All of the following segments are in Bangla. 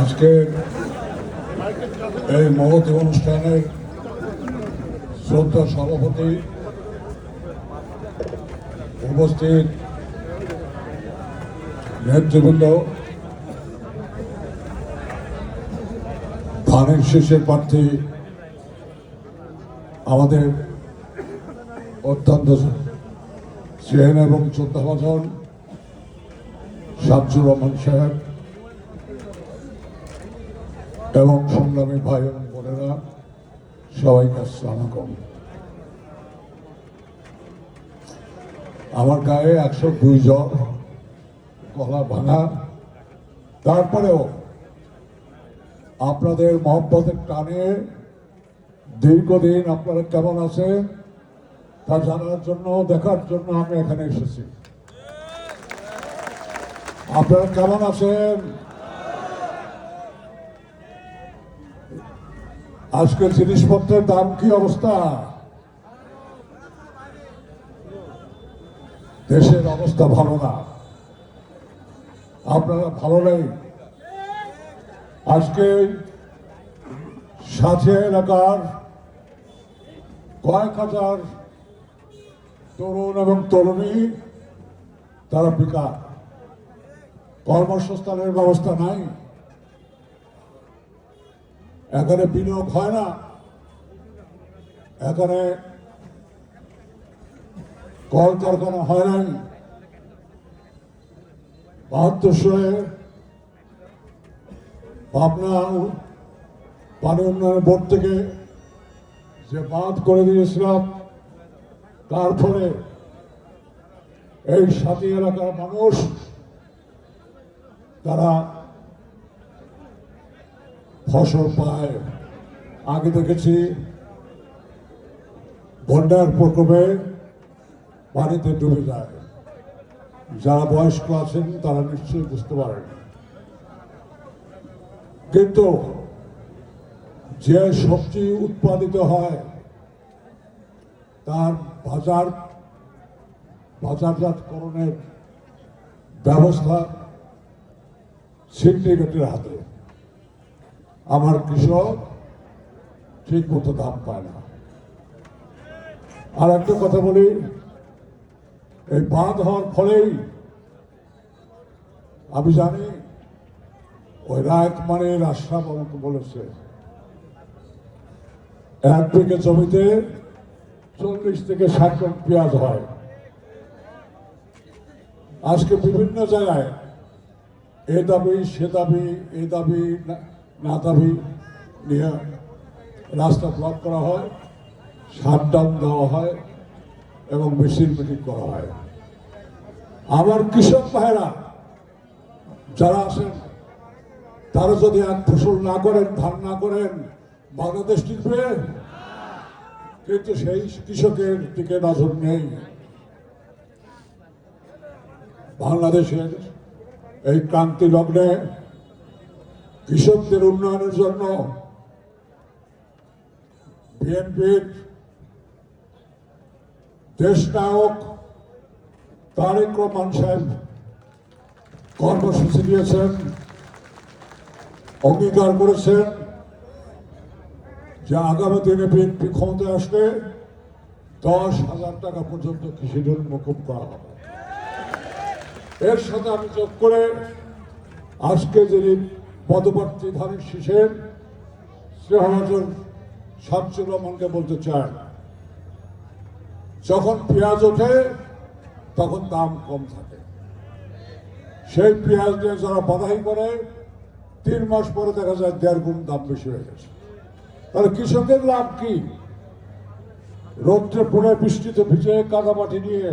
আজকে এই মহতী অনুষ্ঠানের শ্রদ্ধা সভাপতি, উপস্থিত নেতৃবৃন্দ, ধানের শীষের প্রার্থী আমাদের অত্যন্ত চেন এবং শ্রদ্ধাভাজন শামসুর রহমান সাহেব এবং সংগ্রামী ভাই এবং বোনেরা, সবাইকে আসসালামু আলাইকুম। আমার গায়ে 102 জ্বর, গলা ভাঙা, তারপরেও আপনাদের মহব্বতের টানে দীর্ঘদিন আপনারা কেমন আছেন তা জানার জন্য, দেখার জন্য আমি এখানে এসেছি। আপনারা কেমন আছেন? আজকের জিনিসপত্রের দাম কি অবস্থা? দেশের অবস্থা ভালো না, আপনারা ভালো নেই। আজকে সাথে এলাকার কয়েক হাজার তরুণ এবং তরুণী তারা বেকার, কর্মসংস্থানের ব্যবস্থা নাই, এখানে বিনিয়োগ হয় না, এখানে কলকারখানা হয় নাই। 72 সালে পাবনা পানি উন্নয়ন বোর্ড থেকে যে বাঁধ করে দিয়েছিলাম, তার ফলে এই সাথী এলাকার মানুষ তারা ফসল পায়। আগে দেখেছি বন্যার প্রকোপে পানিতে ডুবে যায়। যারা বয়স্ক আছেন তারা নিশ্চয়ই বুঝতে পারেন। কিন্তু যে সবজি উৎপাদিত হয় তার বাজারজাতকরণের ব্যবস্থা সিন্ডিকেটের হাতে। আমার কৃষক ঠিক মতো দাম পায় না। আর একটা কথা বলি, এই বাঁধ হওয়ার ফলেই আমি জানি, ওই রায়তমানের আশরাফ আমাকে বলেছে 1 বিঘে জমিতে 40 থেকে 60 টন পেঁয়াজ হয়। আজকে বিভিন্ন জায়গায় এ দাবি সে দাবি, এ দাবি না দাবি নিয়ে রাস্তা ব্লক করা হয়, শাটডাউন দেওয়া হয় এবং মেশিন মিটিং করা হয়। আমার কৃষক ভাইরা যারা আছেন তারা যদি এক ফসল না করেন, ধান না করেন, বাংলাদেশ টিকবে? কিন্তু সেই কৃষকের দিকে নজর নেই। বাংলাদেশের এই ক্রান্তি লগ্নে কৃষকদের উন্নয়নের জন্য বিএনপির দেশনায়ক তারেক রহমান সাহেব কর্মসূচি দিয়েছেন, অঙ্গীকার করেছেন যে আগামী দিনে বিএনপি ক্ষমতায় আসলে 10,000 টাকা পর্যন্ত কৃষি ঋণ মকুব করা হবে। এর সাথে আমি যোগ করে আজকে যিনি পদপ্রার্থী ধানের শীষের স্নেহভাজন শামসুর রহমানকে বলতে চাই, যখন পেঁয়াজ ওঠে তখন দাম কম থাকে, সেই পেঁয়াজ নিয়ে যারা বাধাই করে 3 মাস পরে দেখা যায় 1.5 গুণ দাম বেশি হয়ে গেছে। তাহলে কৃষকের লাভ কি? রৌদ্রে পুড়ে বৃষ্টিতে ভিজে কাদা মাটি নিয়ে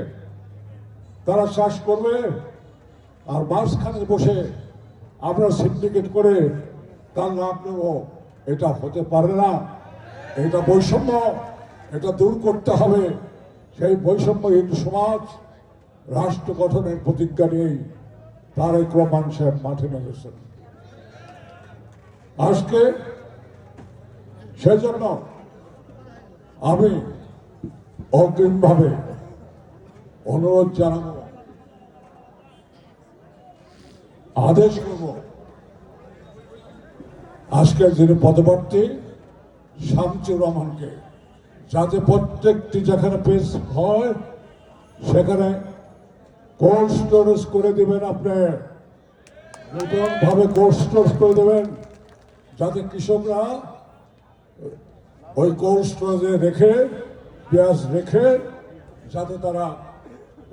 তারা চাষ করবে, আর মাঝখানে বসে আমরা সিন্ডিকেট করে তার লাভ নেব? এটা হতে পারে না। এটা বৈষম্য, এটা দূর করতে হবে। সেই বৈষম্যহীন সমাজ রাষ্ট্র গঠনের প্রতিজ্ঞা নিয়েই তারেক রহমান সাহেব মাঠে নেমেছেন। আজকে সেজন্য আমি অগ্রিমভাবে অনুরোধ জানাবো, আদেশ করব, আজকের যিনি পদপ্রার্থী শামসুর রহমানকে যাতে প্রত্যেকটি যেখানে পেশ হয় সেখানে কোল্ড স্টোরেজ করে দেবেন, আপনি নতুনভাবে কোল্ড স্টোরেজ করে দেবেন যাতে কৃষকরা ওই কোল্ড স্টোরেজে রেখে পেঁয়াজ রেখে যাতে তারা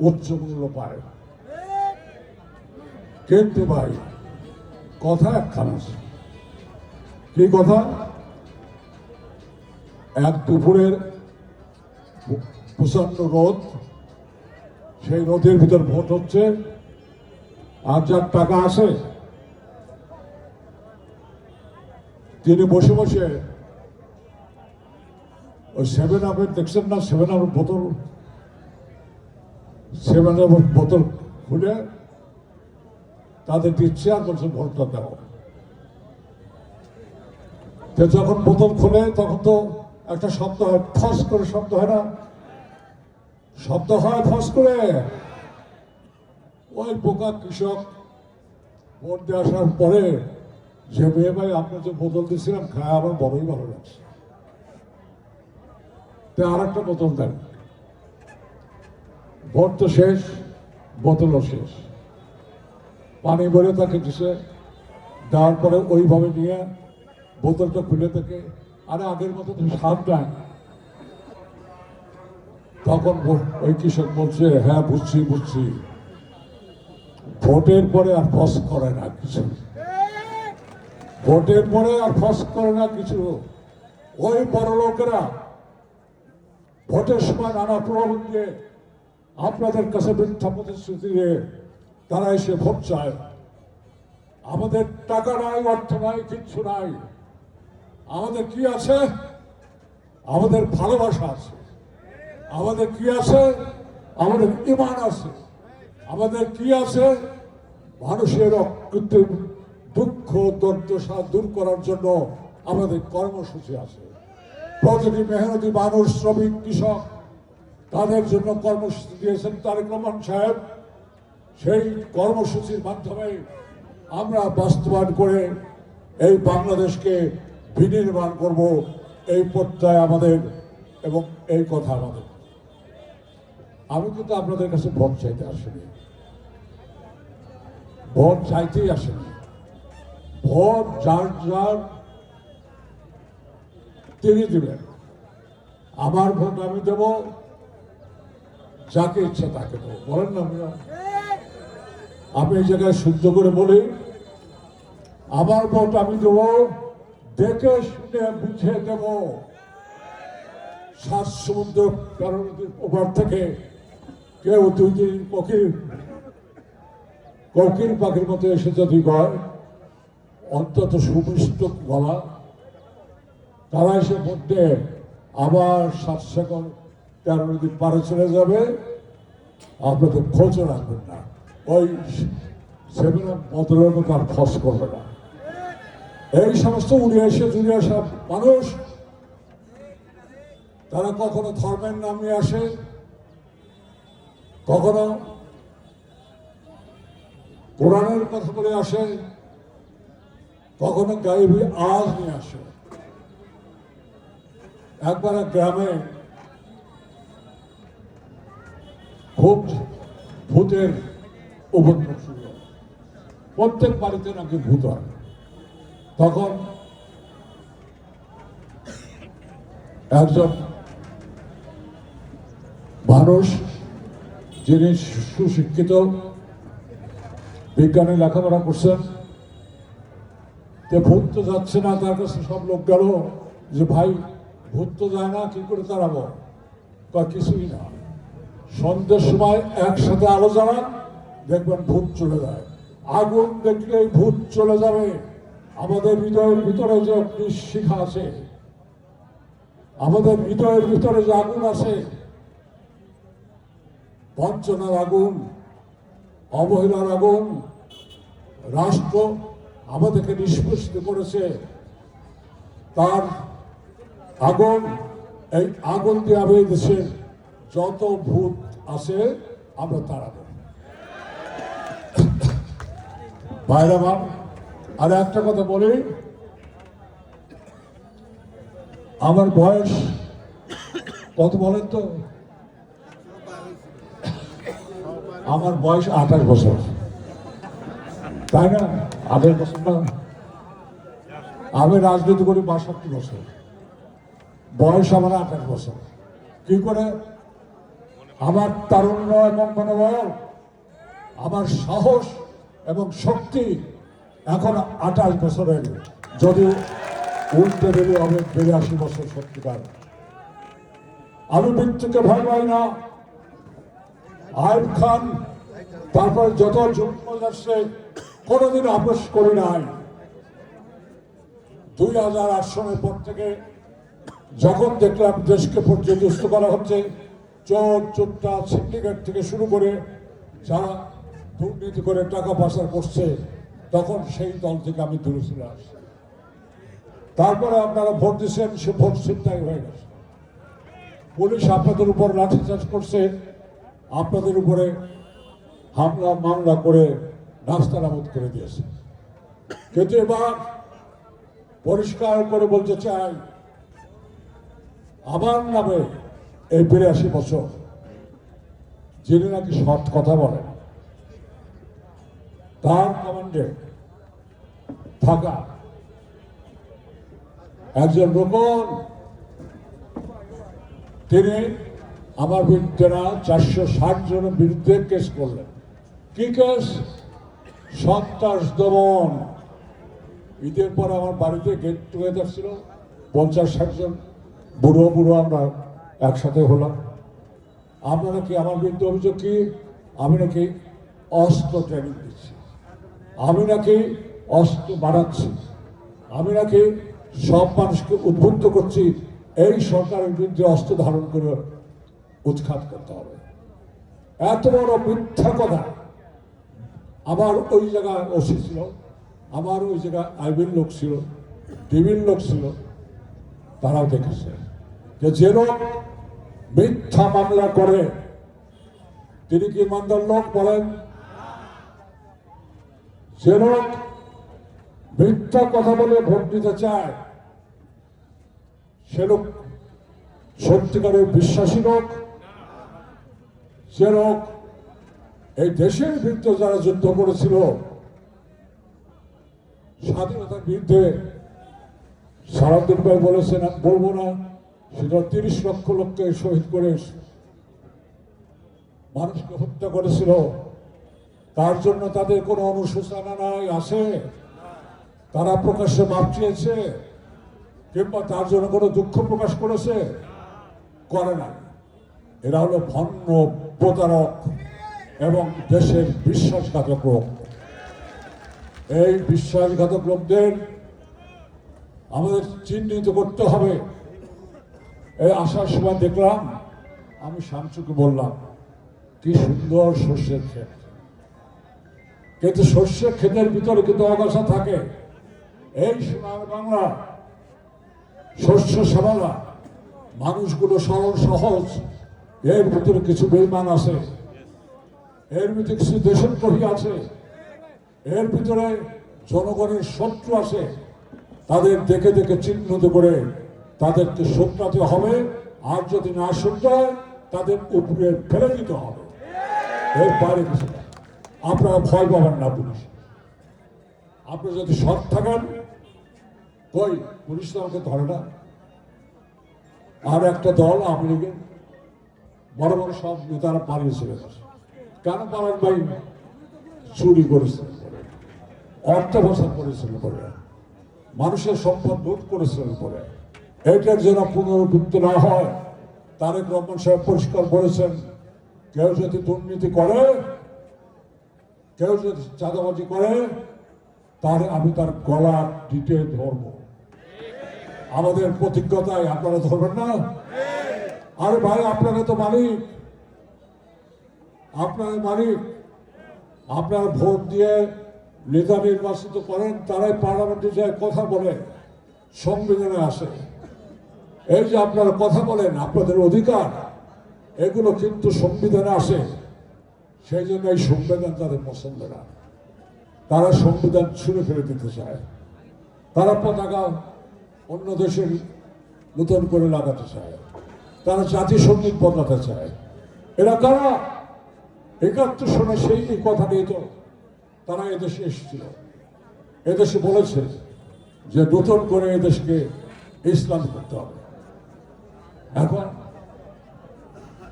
উচ্চ মূল্য পায়। কিন্তু ভাই কথা একখান আছে, কি কথা? এক দুপুরের প্রচন্ড রোদ, সেই রোদের ভিতর ভোট হচ্ছে, আর যার টাকা আছে তিনি বসে বসে ওই 7-Up দেখছেন না, 7-Up বোতল, 7-Up বোতল খুলে তাদের দিচ্ছে আর বলছে ভোটটা দেওয়া। যখন বোতল খুলে তখন তো একটা শব্দ হয়, ফস করে শব্দ হয় না, শব্দ হয় ফস করে। ওই বোকা কৃষক ভোট দিয়ে আসার পরে যে মেয়ে ভাই আপনার যে বোতল দিয়েছিলাম খায় আমার বড়ই ভালো লাগছে, আর একটা বোতল দেন। ভোট তো শেষ, বোতলও শেষ, পানি ভরে তাকে দিছে, দেওয়ার পরে ওইভাবে নিয়ে বোতলটা খুলে থেকে আরে আগের মতো তো স্বাদ নাই। তখন ওই কৃষক বলছে হ্যাঁ বুঝছি বুঝছি, ভোটের পরে আর ফস করে না কিছু, ভোটের পরে আর ফস করে না কিছু। ওই বড় লোকেরা ভোটের সময় নানা প্রলোভন দিয়ে আপনাদের কাছে মিথ্যা প্রতিশ্রুতি দিয়ে তারা এসে ভোট চায়। আমাদের টাকা নাই, অর্থ নাই, কিচ্ছু নাই, আমাদের কি আছে? আমাদের ভালোবাসা আছে, আমাদের কি আছে? আমাদের ইমান আছে, আমাদের কি আছে? মানুষের অকৃত্রিম দুঃখ দুর্দশা দূর করার জন্য আমাদের কর্মসূচি আছে। প্রতিটি মেহনতি মানুষ, শ্রমিক, কৃষক তাদের জন্য কর্মসূচি দিয়েছেন তারেক রহমান সাহেব। সেই কর্মসূচির মাধ্যমে আমরা বাস্তবায়ন করে এই বাংলাদেশকে বিনির্মাণ করব, এই প্রত্যয় আমাদের এবং এই কথা আমাদের। আমি কিন্তু আপনাদের কাছে ভোট চাইতে আসিনি, ভোট চাইতেই আসেনি। ভোট যার যার তিনি দিবেন, আমার ভোট আমি দেব, যাকে ইচ্ছা তাকে দেবো। বলেন না মিয়া? আমি এই জায়গায় শুদ্ধ করে বলি, আমার ভোট আমি দেব, দেখে শুনে বুঝে দেব। 7 সমুদ্র 13 নদীর ওপার থেকে কেউ 2 দিন কোকিল পাখির মতো এসে যদি গয়, অন্তত সুমিষ্ট গলা, তারা এসে ভোট দিয়ে আবার 7 সেকেন্ড 13 নদী পারে চলে যাবে, আপনাদের খোঁজও রাখবেন না। ওই 7-Up বোতলের মতো আর ফস করবে না। এই সমস্ত উড়ে এসে জুড়ে আসা মানুষ, তারা কখনো ধর্মের নাম নিয়ে আসে, কখনো কোরআনের কথা বলে আসে, কখনো গায়েবী আওয়াজ নিয়ে আসে। একবার এক গ্রামে খুব ভূতের উপদ্রব শুরু হয়, প্রত্যেক বাড়িতে নাকি ভূত হয়। তখন একজন মানুষ যিনি সুশিক্ষিত, বিজ্ঞানে লেখাপড়া করছেন, যে ভূত তো যাচ্ছে না, তার কাছে সব লোক গেল যে ভাই ভূত তো যায় না, কি করে তাড়াবো? কিছুই না, সন্ধ্যের সময় একসাথে আলো জ্বালান, দেখবেন ভূত চলে যায়। আগুন দেখলেই ভূত চলে যাবে। আমাদের হৃদয়ের ভিতরে যে শিখা আছে, আমাদের হৃদয়ের ভিতরে যে আগুন আছে, বঞ্চনার আগুন, অবহেলার আগুন, রাষ্ট্র আমাদেরকে নিষ্পেষিত করেছে, তার আগুন, এই আগুন দিয়ে আমি দেশের যত ভূত আছে আমরা তাড়াবো। ভাইরা আমার, আর একটা কথা বলি, আমার বয়স কত বলেন তো? আমার বয়স 28 বছর, তাই না? 28 বছর না? আমি রাজনীতি করি 62 বছর, বয়স আমার 28 বছর। কি করে? আমার তারুণ্য এবং মনোবল, আমার সাহস এবং শক্তি এখন 28 বছরের, যদি উল্টে বেরিয়ে হবে 82 বছর সত্যিকার। আমি মৃত্যুকে ভয় পাই না। আইব খান, তারপর যত যুদ্ধ আসছে কোনোদিন আপোষ করি নাই। 2008 সালের পর থেকে যখন দেখলাম দেশকে পর্যদস্ত করা হচ্ছে, চোর চোরটা সিন্ডিকেট থেকে শুরু করে যারা দুর্নীতি করে টাকা পাচার করছে, তখন সেই দল থেকে আমি দূরে চলে আসি। তারপরে আপনারা ভোট দিচ্ছেন, সে ভোট ছিনতাই হয়ে গেছে। পুলিশ আপনাদের উপর লাঠিচার্জ করছে, আপনাদের উপরে হামলা মামলা করে নাস্তানাবুদ করে দিয়েছে। কিন্তু এবার পরিষ্কার করে বলতে চাই, আমার নামে এই 82 বছর যিনি নাকি সৎ কথা বলেন, তার কমান্ডে থাকা একজন রোকন, তিনি আমার বিরুদ্ধে না 460 জনের বিরুদ্ধে কেস করলেন। কি কেস? সন্ত্রাস দমন। ঈদের পর আমার বাড়িতে গেট টুগেদার ছিল, 50-60 জন বুড়ো বুড়ো আমরা একসাথে হলাম। আপনারা কি আমার বিরুদ্ধে অভিযোগ কি? আমি নাকি অস্ত্র ট্রেনিং দিচ্ছি, আমি নাকি অস্ত্র বাড়াচ্ছি, আমি নাকি সব মানুষকে উদ্বুদ্ধ করছি এই সরকারের বিরুদ্ধে অস্ত্র ধারণ করে উৎখাত করতে হবে। এত বড় মিথ্যা কথা। আমার ওই জায়গায় ওসি ছিল, আমার ওই জায়গায় আইবির লোক ছিল, ডিবির লোক ছিল, তারাও দেখেছে যে লোক মিথ্যা মামলা করে তিনি কি ইমানদার লোক বলেন? যে লোক মিথ্যা কথা বলে ভোট দিতে চায় সে লোক সত্যিকারের বিশ্বাসী লোক? যে লোক এই দেশের বিরুদ্ধে যারা যুদ্ধ করেছিল, স্বাধীনতার বিরুদ্ধে, সারাদিন ভাই বলেছেন, আমি বলবো না, সেটা 30 লক্ষ লোককে শহীদ করে মানুষকে হত্যা করেছিল, তার জন্য তাদের কোনো অনুশোচনা নাই আছে? তারা প্রকাশ্যে মাপ চেয়েছে কিংবা তার জন্য কোনো দুঃখ প্রকাশ করেছে? করে না। এরা হলো ভণ্ড প্রতারক এবং দেশের বিশ্বাসঘাতক লোক। এই বিশ্বাসঘাতক লোকদের আমাদের চিহ্নিত করতে হবে। এই আসার সময় দেখলাম, আমি শামসুকে বললাম, কি সুন্দর সর্ষের ক্ষেত, কিন্তু সর্ষের ক্ষেতের ভিতরে কিন্তু অগাছা থাকে। এই সোনার বাংলা শস্য শ্যামলা মানুষগুলো সরল সহজ, এর ভিতরে কিছু বেইমান আছে, এর ভিতরে কিছু দেশদ্রোহী আছে, এর ভিতরে জনগণের শত্রু আছে। তাদের দেখে দেখে চিহ্নিত করে তাদেরকে শোধরাতে হবে, আর যদি না শুনতে হয় তাদের উপরে ফেলে দিতে হবে। এর বাইরে কিছু না। আপনারা ভয় পাবেন না পুলিশ। আপনারা যদি সৎ থাকেন, কই পুলিশ তো আমাকে ধরে না। আর একটা দল আওয়ামী লীগের বড় বড় সব নেতারা পালিয়ে চলে গেছে। কেন পালান ভাই? চুরি করেছে, অর্থ পাচার করেছিল বলে, মানুষের সম্পদ লুট করেছিল বলে। এইটার যেন পুনরাবৃত্তি না হয়, তারেক রহমান সাহেব পরিষ্কার বলেছেন, কেউ যদি দুর্নীতি করে, কেউ যদি চাঁদাবাজি করে, তাহলে আমি তার গলা টিপে ধরব। আমাদের প্রতিজ্ঞতায় আপনারা ধরবেন না? আরে ভাই, আপনারা তো মালিক, আপনারা মালিক। আপনারা ভোট দিয়ে নেতা নির্বাচিত করেন, তারাই পার্লামেন্টে যায় কথা বলে, সংবিধানে আসে। এই যে আপনারা কথা বলেন, আপনাদের অধিকার, এগুলো কিন্তু সংবিধানে আসে। সেই জন্য এই সংবিধান তাদের পছন্দ না। তারা সংবিধান ছুঁড়ে ফেলে দিতে চায়। তারা পতাকা অন্য দেশের নতুন করে লাগাতে চায়। তারা জাতিসংগীত বদলাতে চায়। এরা কারা? ৭১ সনে সেই কথা নিয়ে তো তারা এদেশে এসেছিল। এদেশে বলেছে যে নতুন করে এদেশকে ইসলাম করতে হবে। এখন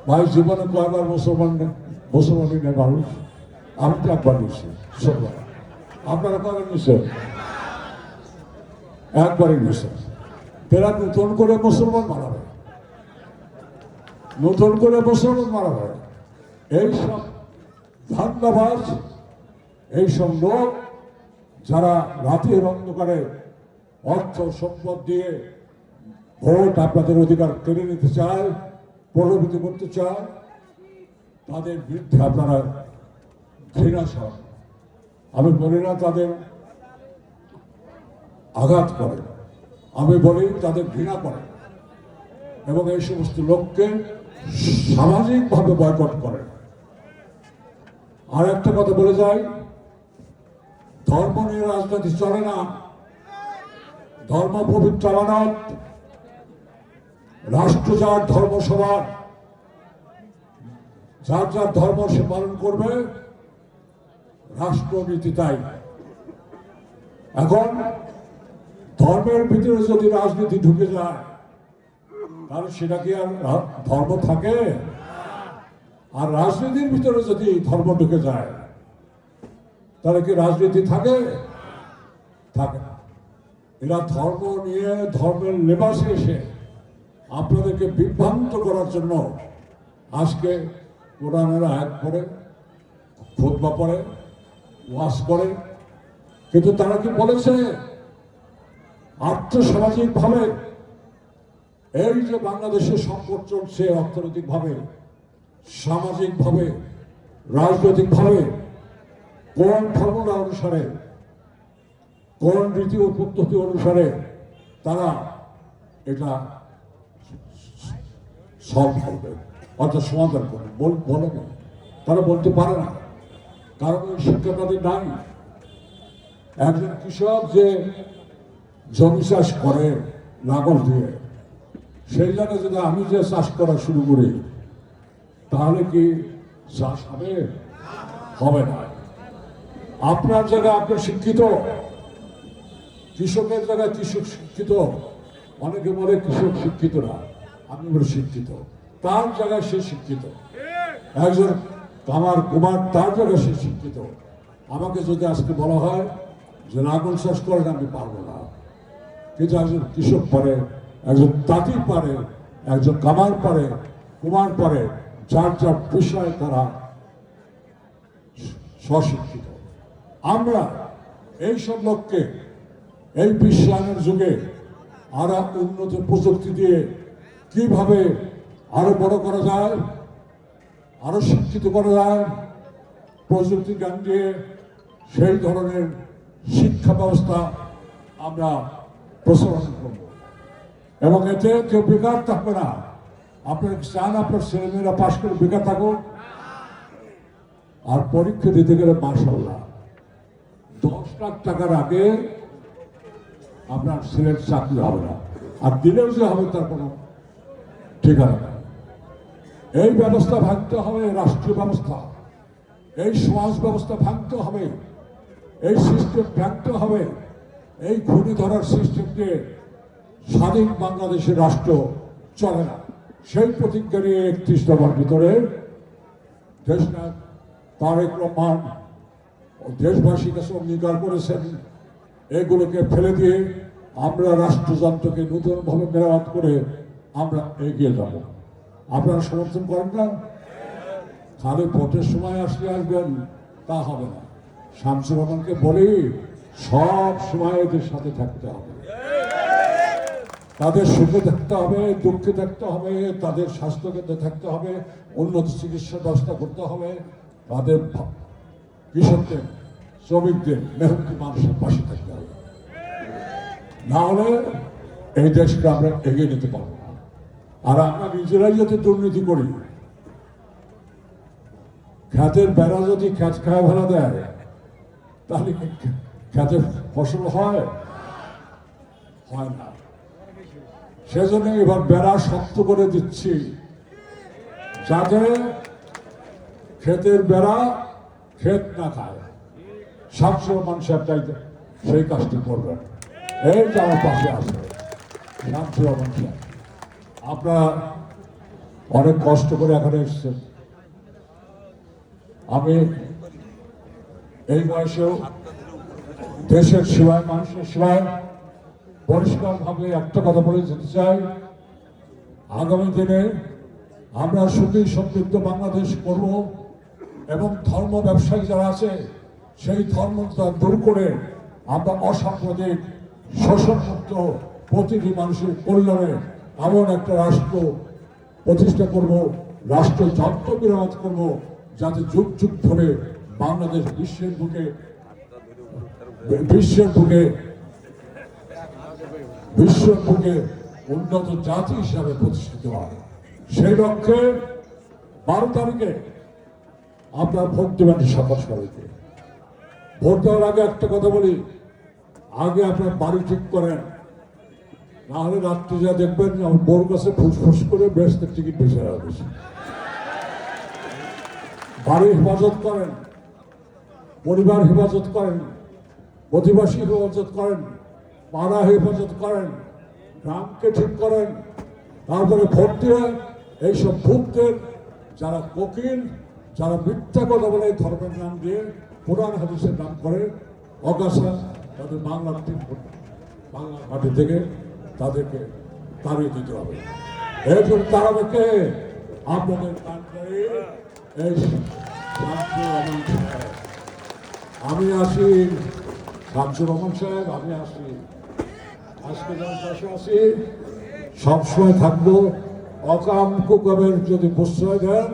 ভাই জীবনে কয়বার মুসলমানই নেই মানুষ? আমি তো একবার নিচ্ছি, আপনারা কয়বার নিচ্ছেন? একবারই নিচ্ছেন। এরা নতুন করে মুসলমান মারাবে, নতুন করে মুসলমান মারাবে। এইসব ধান্দাবাজ, এইসব লোক যারা রাতের অন্ধকারে অর্থ সম্পদ দিয়ে ভোট আপনাদের অধিকার কেড়ে নিতে চায়, প্রলোভিত করতে চায়, তাদের বিরুদ্ধে আপনারা ঘৃণা সহ, আমি বলি না তাদের আঘাত করে, আমি বলি তাদের ঘৃণা করে এবং এই সমস্ত লোককে সামাজিকভাবে বয়কট করে। আর একটা কথা বলে যাই, ধর্ম নিয়ে রাজনীতি চলে না। ধর্ম পবিত্র আমানত, রাষ্ট্র যার ধর্ম সবার, যার যার ধর্ম সে পালন করবে, রাষ্ট্রনীতি তাই। এখন ধর্মের ভিতরে যদি রাজনীতি ঢুকে যায় তাহলে সেটা কি আর ধর্ম থাকে? আর রাজনীতির ভিতরে যদি ধর্ম ঢুকে যায় তাহলে কি রাজনীতি থাকে? থাকে না। এরা ধর্ম নিয়ে ধর্মের লেবাসে এসে আপনাদেরকে বিভ্রান্ত করার জন্য আজকে কোরআনের আয়াত পড়ে, খুতবা পড়ে, ওয়াজ করে, কিন্তু তারা কি বলেছে? আর্থসামাজিক ভাবে এই যে বাংলাদেশের সংকট চলছে, অর্থনৈতিক ভাবে, সামাজিক ভাবে, রাজনৈতিক ভাবে, কোন ফর্মুলা অনুসারে, কোন রীতি ও পদ্ধতি অনুসারে তারা এটা সলভ করবে, অর্থাৎ সমাধান করবে, বলে না। তারা বলতে পারে না, কারণ ওই শিক্ষা তাদের নাই। একজন কৃষক যে জমি চাষ করে লাঙল দিয়ে, সেই জায়গায় যদি আমি যে চাষ করা শুরু করি তাহলে কি চাষ হবে? হবে না। আপনার জায়গায় আপনি শিক্ষিত, কৃষকের জায়গায় কৃষক শিক্ষিত। অনেকে বলে কৃষক শিক্ষিত না, আমি বলে শিক্ষিত। তার জায়গায় সে শিক্ষিত। একজন কুমার তার জায়গায় সে শিক্ষিত। আমাকে যদি আজকে বলা হয় যে লাঙল চাষ করেন, আমি পারবো না, কিন্তু একজন কৃষক পারে, একজন তাঁতি পারে, একজন কামার পারে, কুমার পারে, যার যার পেশায় তারা স্বশিক্ষিত। আমরা এইসব লোককে এই বিশ্বায়নের যুগে আরো উন্নত প্রযুক্তি দিয়ে কিভাবে আরো বড় করা যায়, আরো শিক্ষিত করা যায়, প্রযুক্তি জ্ঞান দিয়ে সেই ধরনের শিক্ষা ব্যবস্থা আমরা প্রচলন করব এবং এতে কেউ বেকার থাকবে না। আপনারা চান আপনার ছেলেমেয়েরা পাশ করে বেকার থাকুক? আর পরীক্ষা দিতে গেলে মাশাআল্লাহ 10 লাখ টাকার আগে আপনার ছেলের চাকরি হবে না, আর দিলেও যে হবে তার কোনো ঠিকানা নেই। এই ব্যবস্থা ভাঙতে হবে, রাষ্ট্রীয় ব্যবস্থা, এই সমাজ ব্যবস্থা ভাঙতে হবে, এই সিস্টেম ভাঙতে হবে। এই ঘুণি ধরার সিস্টেমকে স্বাধীন বাংলাদেশের রাষ্ট্র চলে না। সেই প্রতিজ্ঞা নিয়ে 31 দফার ভিতরে দেশনায়ক তারেক রহমান দেশবাসীর কাছে অঙ্গীকার করেছেন, এগুলোকে ফেলে দিয়ে আমরা রাষ্ট্রযন্ত্রকে নতুনভাবে মেরামত করে আমরা এগিয়ে যাব। আপনারা সমর্থন করেন না? খালি ভোটের সময় আসলে আসবেন তা হবে না। শামসুর রহমানকে বলি, সব সময় এদের সাথে থাকতে হবে, তাদের সুখে থাকতে হবে, দুঃখে থাকতে হবে, তাদের স্বাস্থ্যকেন্দ্রে থাকতে হবে, উন্নত চিকিৎসার ব্যবস্থা করতে হবে, তাদের কৃষকদের, শ্রমিকদের, মেহনতি মানুষের পাশে থাকতে হবে। না হলে এই দেশকে আমরা এগিয়ে নিতে পারবো না। আর আমরা নিজেরাই যদি দুর্নীতি করি ক্ষেতের বেড়া যদি খ্যাত খায় ফেলা দেয় তাহলে কি ক্ষেতে ফসল হয়? হয় না। সেজন্য এবার বেড়া শক্ত করে দিচ্ছি, যাতে ক্ষেতের বেড়া ক্ষেত না খায়। শামসুর রহমান সাহেব চাইতে সেই কাজটি করবেন। এই যে আমার পাশে আছে শামসুর রহমান সাহেব, আপনারা অনেক কষ্ট করে এখানে এসেছেন। আমি এই বয়সেও দেশের সেবায়, মানুষের সেবায় পরিষ্কারভাবে একটা কথা বলে যেতে চাই, আগামী দিনে আমরা সুখী সমৃদ্ধ বাংলাদেশ করব এবং ধর্ম ব্যবসায়ী যারা আছে সেই ধর্মটা দূর করে আমরা অসাম্প্রদায়িক শোষণমুক্ত প্রতিটি মানুষের কল্যাণে এমন একটা রাষ্ট্র প্রতিষ্ঠা করব, রাষ্ট্র যন্ত্র বিরাজ করব, যাতে যুগ যুগ ধরে বাংলাদেশ বিশ্বের বুকে উন্নত জাতি হিসাবে প্রতিষ্ঠিত হয়। সেই লক্ষ্যে 12 তারিখে আপনার ভোট দেবেন সকাল সকালকে। ভোট দেওয়ার আগে একটা কথা বলি, আগে আপনার বাড়ি ঠিক করেন, নাহলে রাত্রি যা দেখবেন আমার বোর কাছে ফুসফুস করে বেসতে টিকিট বেঁচে যাবে। বাড়ি হেফাজত করেন, পরিবার হেফাজত করেন, প্রতিবাসী হেফাজত করেন, পাড়া হেফাজত করেন, গ্রামকে ঠিক করেন। তারপরে ভোট দিয়ে এইসব ভূতদের যারা কোকিল, যারা মিথ্যা কথা বলে ধর্মের নাম দিয়ে কোরআন হাদিসের নাম করে অগাছা, তাদের বাংলার মাটি থেকে তাদেরকে তাড়িয়ে দিতে হবে। এরপর তারা কে আপনাদের এই আমি আসি, শামসুর রহমান সাহেব, আমি আসি, আজকে যার পাশে আসি সবসময় থাকবো। অকাম কুকামের যদি প্রশ্রয় দেন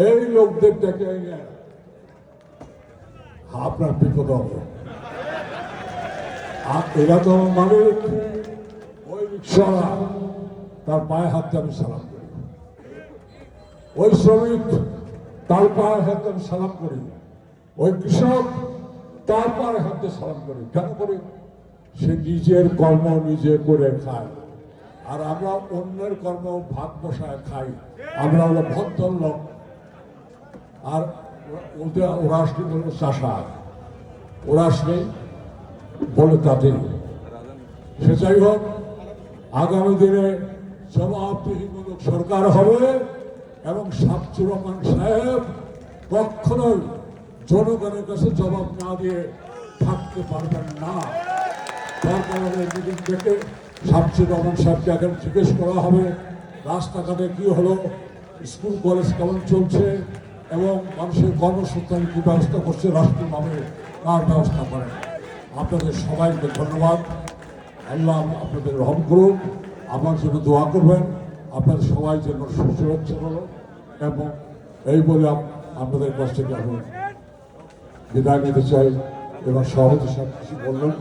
এই লোকদের ডেকে আপনার বিপদ হবে। আর এরা তো আমার মালিক, ওই রিক্সা তার পায়ে হাতে আমি সালাম করি, ওই শ্রমিক তার পায়ে হাতে আমি সালাম করি, ওই কৃষক তার পায়ে হাতে সালাম করি। কেন করি? সে নিজের কর্ম নিজে করে খায়, আর আমরা অন্যের কর্ম ভাগ বসায় খাই। আমরা হলো ভদ্র লোক, আর ওরা আসলে বলবো চাষা, ওরা আসলে বলে তাদের। সে যাই হোক, আগামী দিনে জবাবদিহিমূলক সরকার হবে এবং শামসুর রহমান সাহেব কখনোই জনগণের কাছে জবাব না দিয়ে থাকতে পারবেন না। তার কারণে মিটিং থেকে শামসুর রহমান সাহেবকে এখন জিজ্ঞেস করা হবে রাস্তাঘাটে কি হলো, স্কুল কলেজ কেমন চলছে এবং মানুষের কর্মসংস্থান কি ব্যবস্থা করছে, রাষ্ট্রভাবে তার ব্যবস্থা করেন। আপনাদের সবাইকে ধন্যবাদ। আল্লাহ আপনাদের রহম করুন, আমার জন্য দোয়া করবেন, আপনাদের সবাই জন্য সুরক্ষা হলো। এবং এই বলে আপনাদের কাছ থেকে আমি বিদায় নিতে চাই। এবার সভাপতি সাহেব কিছু বললেন।